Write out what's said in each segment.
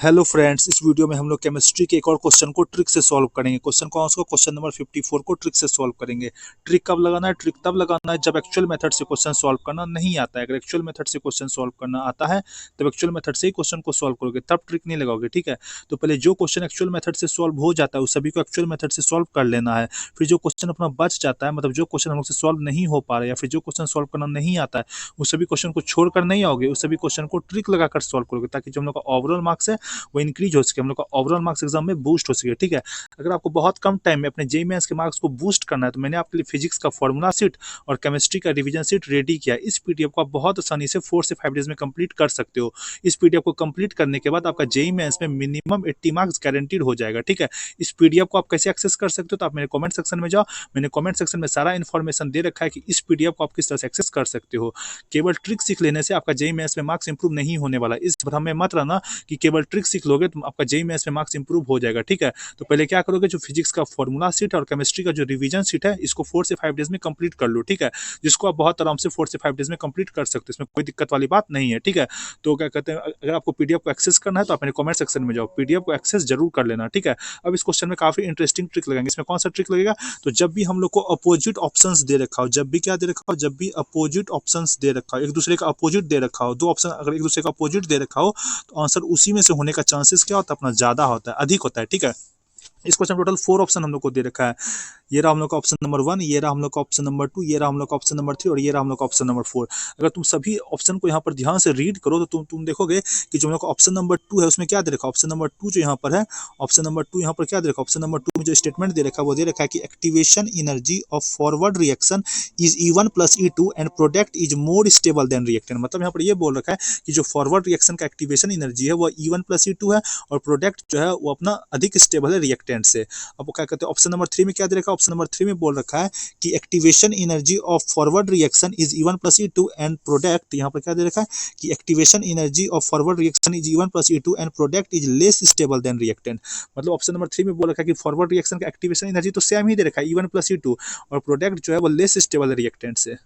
Hello friends, इस video में हम लोग केमिस्ट्री के एक और क्वेश्चन को ट्रिक से सॉल्व करेंगे। क्वेश्चन कौन सा? क्वेश्चन नंबर 54 को ट्रिक से सॉल्व करेंगे। ट्रिक कब लगाना है? ट्रिक तब लगाना है जब एक्चुअल मेथड से क्वेश्चन सॉल्व करना नहीं आता है। अगर एक्चुअल मेथड से क्वेश्चन सॉल्व करना आता है तब एक्चुअल मेथड से ही क्वेश्चन को सॉल्व करोगे, तब ट्रिक नहीं लगाओगे। ठीक है, तो पहले जो क्वेश्चन एक्चुअल मेथड से सॉल्व हो जाता है उस सभी को एक्चुअल मेथड से सॉल्व कर लेना है। फिर जो क्वेश्चन अपना बच जाता है, मतलब जो क्वेश्चन हम लोग से सॉल्व नहीं हो पा रहा है या फिर जो क्वेश्चन सॉल्व करना नहीं आता है, उस सभी क्वेश्चन को छोड़कर नहीं आओगे, उस सभी क्वेश्चन को ट्रिक लगाकर सॉल्व करोगे, ताकि जो हम लोग का ओवरऑल मार्क्स है वो इंक्रीज हो सके, हम लोग का ओवरऑल मार्क्स एग्जाम में बूस्ट हो सके। ठीक है, अगर आपको बहुत कम टाइम में अपने जेईई मेंस के मार्क्स को बूस्ट करना है तो मैंने आपके लिए फिजिक्स का फॉर्मूला सीट और केमिस्ट्री का रिवीजन सीट रेडी किया। इस पीडीएफ को आप बहुत आसानी से 4 से 5 डेज में कंप्लीट कर सकते हो। इस पीडीएफ को कंप्लीट करने के बाद आपका जेईई मेंस में मिनिमम 80 मार्क्स गारंटीड हो जाएगा। ठीक है, इस पीडीएफ को आप कैसे एक्सेस कर सकते हो? तो आप मेरे कमेंट सेक्शन में जाओ, मैंने कमेंट सेक्शन में सारा इन्फॉर्मेशन दे रखा है कि इस पीडीएफ को आप किस तरह से एक्सेस कर सकते हो। केवल ट्रिक सीख लेने से आपका जेईई मेंस में मार्क्स इंप्रूव नहीं होने वाला। इस भ्रम में मत रहना कि केवल ट्रिक सीख लोगे तो आपका जेईई मेंस में मार्क्स इंप्रूव हो जाएगा। ठीक है, तो पहले क्या करोगे, जो फिजिक्स का फॉर्मूला सीट और केमिस्ट्री का जो रिवीजन सीट है इसको 4 से 5 डेज में कंप्लीट कर लो। ठीक है, जिसको आप बहुत आराम से 4 से 5 डेज में कंप्लीट कर सकते हो, इसमें कोई दिक्कत वाली बात नहीं है। ठीक है, तो क्या कहते हैं, अगर आपको पीडीएफ को एक्सेस करना है तो आप मेरे कमेंट सेक्शन में जाओ, पीडीएफ को एक्सेस जरूर कर लेना। ठीक है, अब इस क्वेश्चन में काफी इंटरेस्टिंग ट्रिक लगेंगे। इसमें कौन सा ट्रिक लगेगा? तो जब भी हम लोग को अपोजिट ऑप्शंस दे रखा हो, जब भी क्या दे रखा हो, जब भी अपोजिट ऑप्शंस दे रखा हो, एक दूसरे का अपोजिट दे रखा हो, दो ऑप्शन अगर एक दूसरे का अपोजिट दे रखा हो तो आंसर उसी में से होने का चांसेस क्या होता है? अपना ज्यादा होता है, अधिक होता है। ठीक है, इस क्वेश्चन टोटल 4 ऑप्शन हम लोग को दे रखा है। ये रहा हम लोग का ऑप्शन नंबर 1, ये रहा हम लोग का ऑप्शन नंबर 2, ये रहा हम लोग का ऑप्शन नंबर 3 और ये रहा हम लोग का ऑप्शन नंबर 4। अगर तुम सभी ऑप्शन को यहाँ पर ध्यान से रीड करो तो तुम देखोगे कि जो हम लोग का ऑप्शन नंबर 2 है उसमें क्या दे रखा है? ऑप्शन नंबर 2 जो यहाँ पर है, ऑप्शन नंबर 2 यहाँ पर क्या दे रखा है? ऑप्शन नंबर 2 में जो स्टेटमेंट दे रखा है वो दे रखा है कि activation energy of forward reaction is E1 + E2 and product is more stable then reactant. मतलब यहाँ पर ये बोल रखा है कि जो फॉरवर्ड रिएक्शन का एक्टिवेशन एनर्जी है वो E1 + E2 है और प्रोडक्ट जो है वो अपना अधिक स्टेबल है रिएक्टेंट से। अब क्या कहते हैं, ऑप्शन नंबर 3 में क्या दे रखा है? ऑप्शन नंबर 3 में बोल रखा है कि activation energy of forward reaction is E1 + E2 and product, यहाँ पर क्या दे रखा है कि activation energy of forward reaction is E1 + E2 and product is less stable then reactant. मतलब ऑप्शन नंबर 3 में बोल रखा है कि फॉरवर्ड रिएक्शन का एक्टिवेशन एनर्जी तो सेम ही दे रखा है E1 + E2 और प्रोडक्ट जो है वो लेस स्टेबल है रिएक्टेंट से।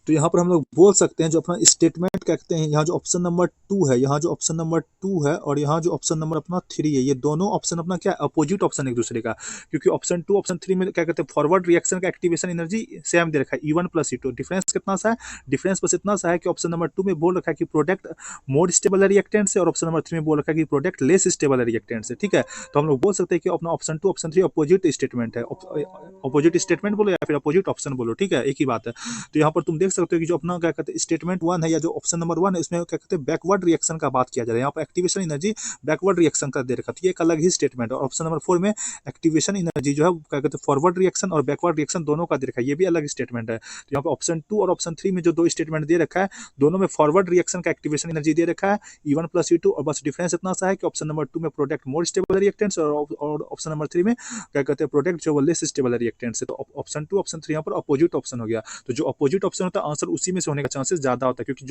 तो यहाँ पर हम लोग बोल सकते हैं जो अपना स्टेटमेंट कहते हैं, यहाँ जो ऑप्शन नंबर 2 है, यहाँ जो ऑप्शन नंबर 2 है और यहाँ जो ऑप्शन नंबर अपना 3 है, ये दोनों ऑप्शन अपना क्या है? अपोजिट ऑप्शन एक दूसरे का। क्योंकि ऑप्शन 2 ऑप्शन 3 में क्या कहते हैं, फॉरवर्ड रिएक्शन का एक्टिवेशन एनर्जी सेम दे रखा है E1 + E2। डिफरेंस कितना सा है? डिफरेंस बस इतना सा है कि ऑप्शन नंबर 2 में बोल रखा है कि प्रोडक्ट मोर स्टेबल है रिएक्टेंट से और ऑप्शन नंबर 3 में बोल रखा है कि प्रोडक्ट लेस स्टेबल है रिएक्टेंट से। ठीक है, तो हम लोग बोल सकते हैं कि अपना ऑप्शन 2 ऑप्शन 3 अपोजिट स्टेटमेंट है। अपोजिट स्टेटमेंट बोलो या फिर अपोजिट ऑप्शन बोलो, ठीक है, एक ही बात है। तो यहाँ पर तुम देख सकते हो कि जो अपना क्या कहते हैं स्टेटमेंट 1 है या जो ऑप्शन नंबर 1 है उसमें क्या कहते हैं बैकवर्ड रिएक्शन का बात किया जा रहा है। यहाँ पर एक्टिवेशन एनर्जी बैकवर्ड रिएक्शन का दे रखा है, तो ये एक अलग ही स्टेटमेंट है। और ऑप्शन नंबर 4 में एक्टिवेशन एनर्जी जो है क्या कहते हैं फॉरवर्ड रिएक्शन और बैकवर्ड रिएक्शन दोनों का दे रखा है, ये भी अलग स्टेटमेंट है। तो यहाँ पर ऑप्शन 2 और ऑप्शन 3 में जो दो स्टेटमेंट दे रखा है दोनों में फॉरवर्ड रिएक्शन का एक्टिवेशन एनर्जी दे रखा है E1 + E2 और बस डिफरेंस इतना सा है कि ऑप्शन नंबर 2 में प्रोडक्ट मोर स्टेबल रिएक्टेंट्स और ऑप्शन नंबर 3 में क्या कहते हैं प्रोडक्ट जो लेस स्टेबल रिएक्टेंट से। तो ऑप्शन 2 ऑप्शन 3 यहाँ पर अपोजिट ऑप्शन हो गया। तो जो अपोजिट ऑप्शन होता है आंसर उसी में से होने का चांसेस ज्यादा होता है, क्योंकि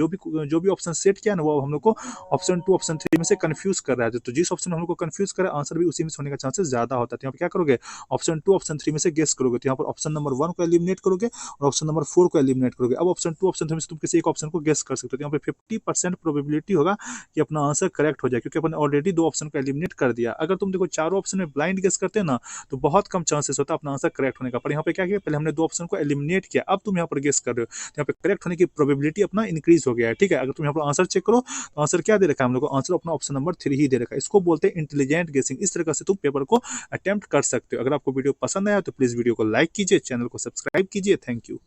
जो भी ऑप्शन सेट किया ना वो हम लोग को ऑप्शन 2 ऑप्शन 3 में से कंफ्यूज कर रहा है। तो जिस ऑप्शन में हम लोग को कंफ्यूज कर रहा है आंसर भी उसी में से होने का चांसेस ज्यादा होता है। तो यहाँ पर क्या करोगे, ऑप्शन 2 ऑप्शन 3 में से गेस करोगे। तो यहाँ पर ऑप्शन नंबर 1 को एलिमिनेट करोगे और ऑप्शन नंबर 4 को एलिमिनेट करोगे। अब ऑप्शन 2 ऑप्शन 3 में से तुम किसी एक ऑप्शन को गेस कर सकते हो। तो यहाँ पे 50% प्रोबेबिलिटी होगा कि अपना आंसर करेक्ट हो जाए, क्योंकि अपन ऑलरेडी 2 ऑप्शन को एलिमिनेट कर दिया। अगर तुम देखो चारों ऑप्शन में ब्लाइंड गेस करते हैं ना तो बहुत कम चांसेस होता है अपना आंसर करेक्ट होने का। पर यहाँ पे क्या किया, पहले हमने 2 ऑप्शन को एलिमिनेट किया, अब तुम यहाँ पर गेस कर रहे हो, तो यहाँ पे करेक्ट होने की प्रोबेबिलिटी अपना इंक्रीज हो गया है। ठीक है, अगर तुम यहाँ पर आंसर चेक करो तो आंसर क्या दे रखा है हम लोग को, आंसर अपना ऑप्शन नंबर 3 ही दे रखा है। इसको बोलते हैं इंटेलिजेंट गेसिंग। इस तरह से तुम पेपर को अटेम्प्ट कर सकते हो। अगर आपको वीडियो पसंद आया तो प्लीज वीडियो को लाइक कीजिए, चैनल को सब्सक्राइब कीजिए। Thank you.